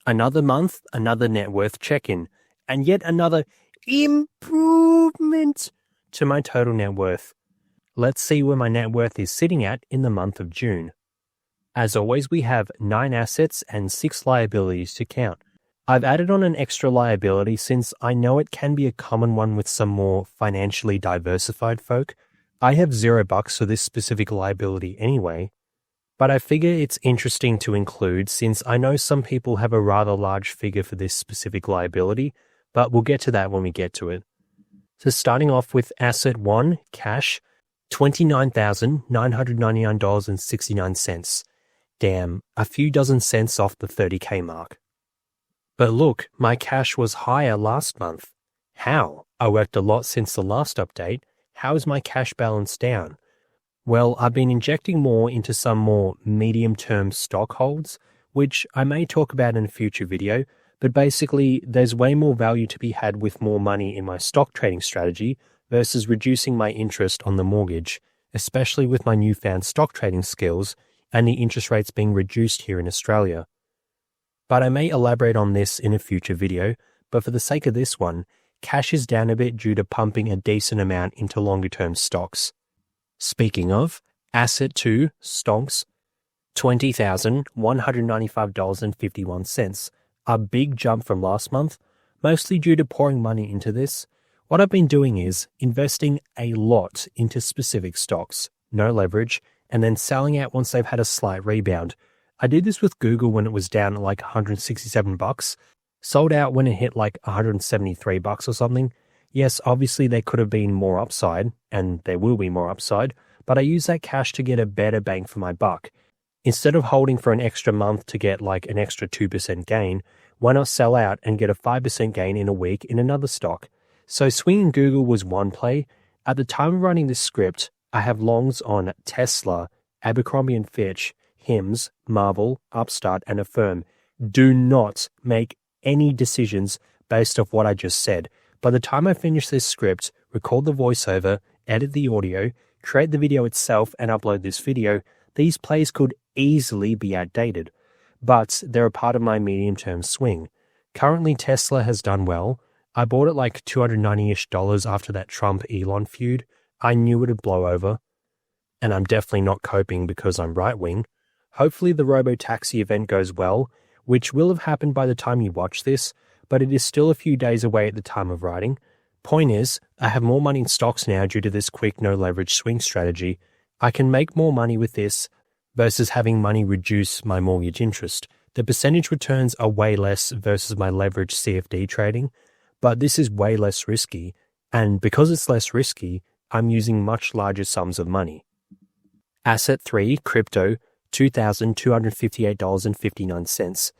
Another month, another net worth check-in, and yet another improvement to my total net worth. Let's see where my net worth is sitting at in the month of June. As always, we have 9 assets and 6 liabilities to count. I've added on an extra liability since I know it can be a common one with some more financially diversified folk. I have $0 for this specific liability anyway, but I figure it's interesting to include since I know some people have a rather large figure for this specific liability, but we'll get to that when we get to it. So starting off with asset 1, cash, $29,999.69. Damn, a few dozen cents off the 30K mark. But look, my cash was higher last month. How? I worked a lot since the last update. How is my cash balance down? Well, I've been injecting more into some more medium-term stock holds, which I may talk about in a future video, but basically there's way more value to be had with more money in my stock trading strategy versus reducing my interest on the mortgage, especially with my newfound stock trading skills and the interest rates being reduced here in Australia. But I may elaborate on this in a future video, but for the sake of this one, cash is down a bit due to pumping a decent amount into longer-term stocks. Speaking of, asset 2, stonks, $20,195.51, a big jump from last month, mostly due to pouring money into this. What I've been doing is investing a lot into specific stocks, no leverage, and then selling out once they've had a slight rebound. I did this with Google when it was down at like $167, sold out when it hit like $173 or something. Yes, obviously there could have been more upside, and there will be more upside, but I use that cash to get a better bang for my buck. Instead of holding for an extra month to get like an extra 2% gain, why not sell out and get a 5% gain in a week in another stock? So swinging Google was one play. At the time of running this script, I have longs on Tesla, Abercrombie & Fitch, Hims, Marvel, Upstart, and Affirm. Do not make any decisions based off what I just said. By the time I finish this script, record the voiceover, edit the audio, create the video itself, and upload this video, these plays could easily be outdated. But they're a part of my medium-term swing. Currently, Tesla has done well. I bought it like $290-ish after that Trump-Elon feud. I knew it would blow over. And I'm definitely not coping because I'm right-wing. Hopefully the robo-taxi event goes well, which will have happened by the time you watch this, but it is still a few days away at the time of writing. Point is, I have more money in stocks now due to this quick no-leverage swing strategy. I can make more money with this versus having money reduce my mortgage interest. The percentage returns are way less versus my leveraged CFD trading, but this is way less risky, and because it's less risky, I'm using much larger sums of money. Asset 3, crypto, $2,258.59.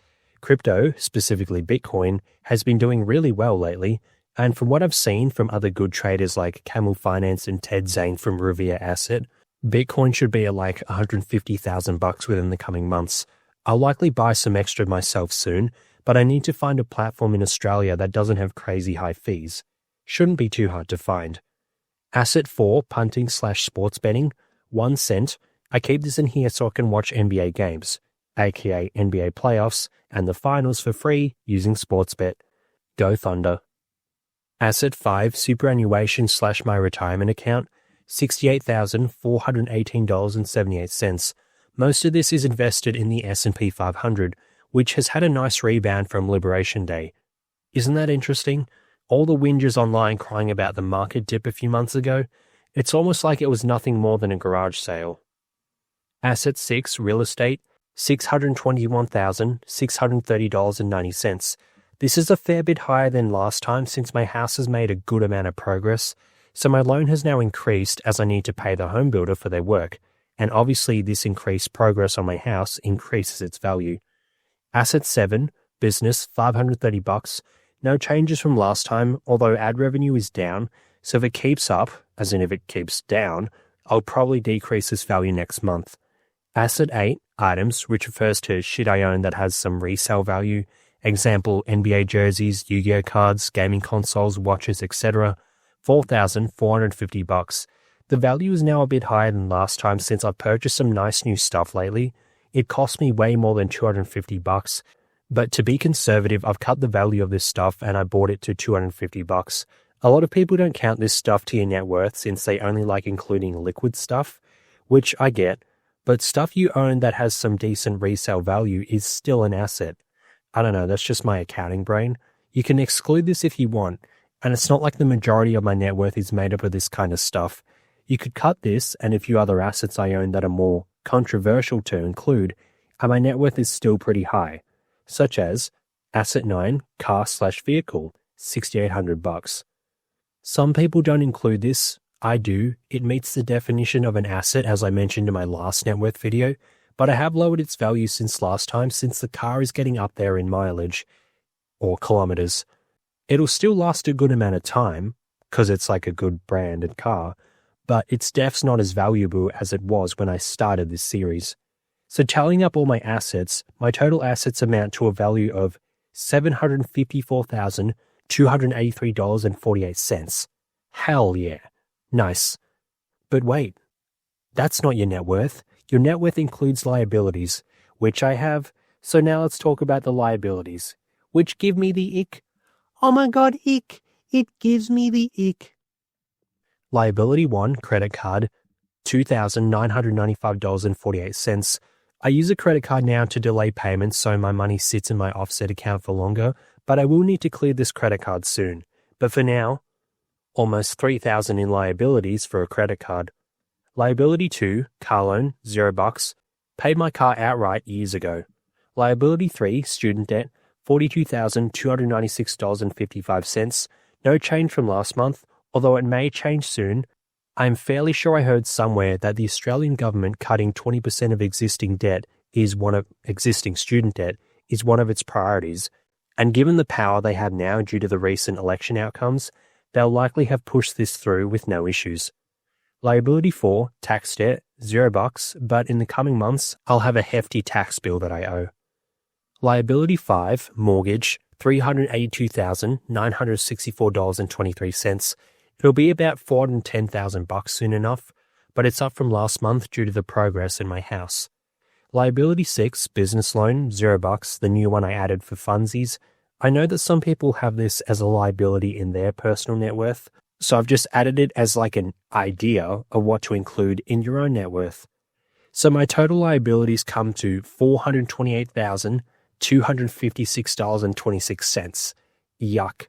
Crypto, specifically Bitcoin, has been doing really well lately, and from what I've seen from other good traders like Camel Finance and Ted Zane from Revere Asset, Bitcoin should be at like $150,000 within the coming months. I'll likely buy some extra myself soon, but I need to find a platform in Australia that doesn't have crazy high fees. Shouldn't be too hard to find. Asset 4, punting/sports betting, 1 cent. I keep this in here so I can watch NBA games, aka NBA playoffs, and the finals for free using Sportsbet. Go Thunder. Asset 5, superannuation/my retirement account, $68,418.78. Most of this is invested in the S&P 500, which has had a nice rebound from Liberation Day. Isn't that interesting? All the whingers online crying about the market dip a few months ago, it's almost like it was nothing more than a garage sale. Asset 6, real estate, $621,630.90. This is a fair bit higher than last time since my house has made a good amount of progress, so my loan has now increased as I need to pay the home builder for their work, and obviously this increased progress on my house increases its value. Asset 7, business, $530. No changes from last time, although ad revenue is down, so if it keeps up, as in if it keeps down, I'll probably decrease this value next month. Asset 8, items, which refers to shit I own that has some resale value, example NBA jerseys, Yu-Gi-Oh cards, gaming consoles, watches, etc., $4,450. The value is now a bit higher than last time since I've purchased some nice new stuff lately. It cost me way more than $250, But to be conservative, I've cut the value of this stuff and I bought it to $250. A lot of people don't count this stuff to your net worth since they only like including liquid stuff, which I get, but stuff you own that has some decent resale value is still an asset. I don't know, that's just my accounting brain. You can exclude this if you want, and it's not like the majority of my net worth is made up of this kind of stuff. You could cut this and a few other assets I own that are more controversial to include, and my net worth is still pretty high, such as Asset 9, car/vehicle, $6,800. Some people don't include this. I do. It meets the definition of an asset as I mentioned in my last net worth video, but I have lowered its value since last time since the car is getting up there in mileage, or kilometers. It'll still last a good amount of time, because it's like a good branded car, but its def's not as valuable as it was when I started this series. So tallying up all my assets, my total assets amount to a value of $754,283.48. Hell yeah. Nice. But wait, that's not your net worth. Your net worth includes liabilities, which I have. So now let's talk about the liabilities, which give me the ick. Oh my god, ick. It gives me the ick. Liability 1, credit card, $2,995.48. I use a credit card now to delay payments so my money sits in my offset account for longer, but I will need to clear this credit card soon. But for now, almost $3,000 in liabilities for a credit card. Liability 2, car loan, $0. Paid my car outright years ago. Liability 3, student debt, $42,296.55. No change from last month, although it may change soon. I am fairly sure I heard somewhere that the Australian government cutting 20% of existing student debt is one of its priorities, and given the power they have now due to the recent election outcomes, they'll likely have pushed this through with no issues. Liability 4, tax debt, $0, but in the coming months, I'll have a hefty tax bill that I owe. Liability 5, mortgage, $382,964.23. It'll be about $410,000 soon enough, but it's up from last month due to the progress in my house. Liability 6, business loan, $0, the new one I added for funsies. I know that some people have this as a liability in their personal net worth, so I've just added it as like an idea of what to include in your own net worth. So my total liabilities come to $428,256.26. Yuck.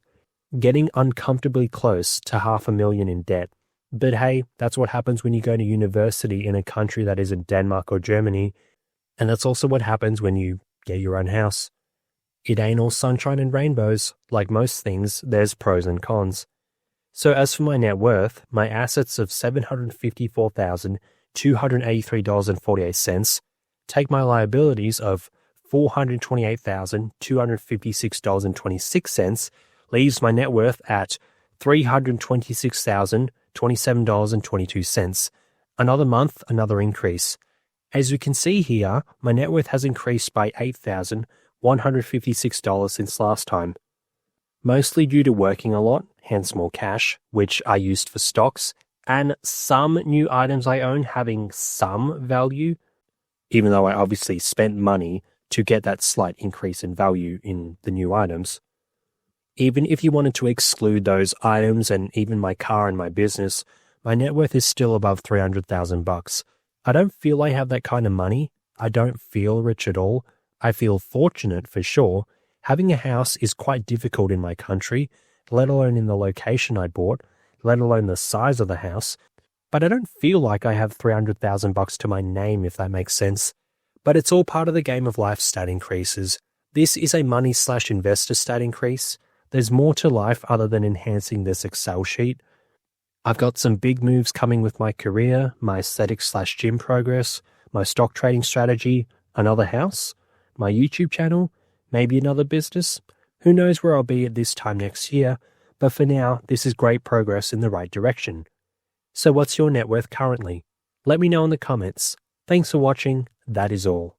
Getting uncomfortably close to $500,000 in debt. But hey, that's what happens when you go to university in a country that isn't Denmark or Germany, and that's also what happens when you get your own house. It ain't all sunshine and rainbows. Like most things, there's pros and cons. So as for my net worth, my assets of $754,283.48, take my liabilities of $428,256.26, leaves my net worth at $326,027.22. Another month, another increase. As you can see here, my net worth has increased by $8,156 since last time. Mostly due to working a lot, hence more cash, which I used for stocks, and some new items I own having some value, even though I obviously spent money to get that slight increase in value in the new items. Even if you wanted to exclude those items and even my car and my business, my net worth is still above $300,000. I don't feel I have that kind of money. I don't feel rich at all. I feel fortunate for sure. Having a house is quite difficult in my country, let alone in the location I bought, let alone the size of the house. But I don't feel like I have $300,000 to my name, if that makes sense. But it's all part of the game of life stat increases. This is a money/investor stat increase. There's more to life other than enhancing this Excel sheet. I've got some big moves coming with my career, my aesthetics/gym progress, my stock trading strategy, another house, my YouTube channel, maybe another business. Who knows where I'll be at this time next year, but for now, this is great progress in the right direction. So what's your net worth currently? Let me know in the comments. Thanks for watching. That is all.